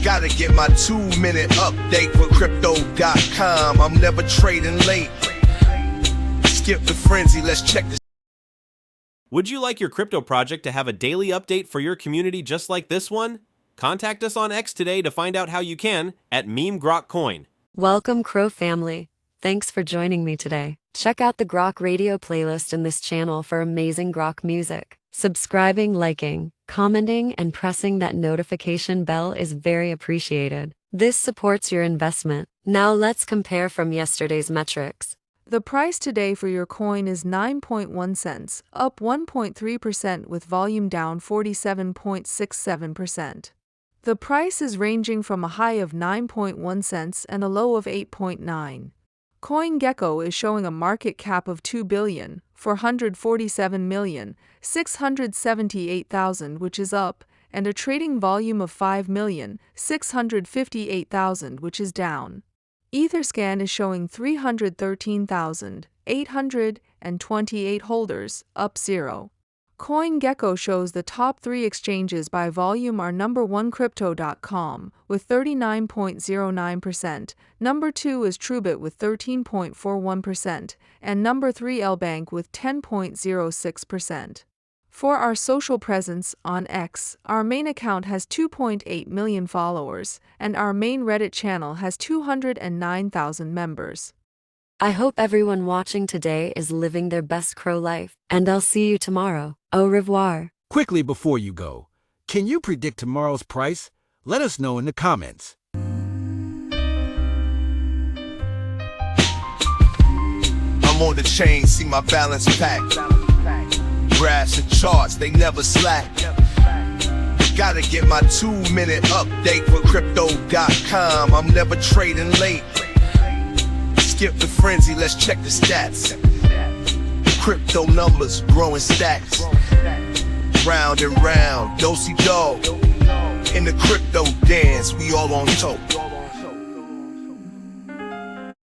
Gotta get my 2-minute update for crypto.com. I'm never trading late. Skip the frenzy, let's check this. Would you like your crypto project to have a daily update for your community just like this one? Contact us on X today to find out how you can at @MemeGrokCoin. Welcome, CRO family. Thanks for joining me today. Check out the GROKRadio playlist in this channel for amazing Grok music. Subscribing, liking, commenting, and pressing that notification bell is very appreciated. This supports your investment. Now let's compare from yesterday's metrics. The price today for your coin is 9.1 cents, up 1.3% with volume down 47.67%. The price is ranging from a high of 9.1 cents and a low of 8.9. CoinGecko is showing a market cap of $2,447,678,000, which is up, and a trading volume of 5,658,000, which is down. Etherscan is showing 313,828 holders, up 0. CoinGecko shows the top 3 exchanges by volume are number 1 Crypto.com with 39.09%, number 2 is Truebit with 13.41%, and number 3 LBank with 10.06%. For our social presence on X, our main account has 2.8 million followers, and our main Reddit channel has 209,000 members. I hope everyone watching today is living their best CRO life, and I'll see you tomorrow. Au revoir. Quickly before you go, can you predict tomorrow's price? Let us know in the comments. I'm on the chain, see my balance packed. Graphs and charts, they never slack. Gotta get my 2-minute update for crypto.com. I'm never trading late. Skip the frenzy, let's check the stats. Crypto numbers, growing stacks. Round and round, do-si-do. In the crypto dance, we all on top.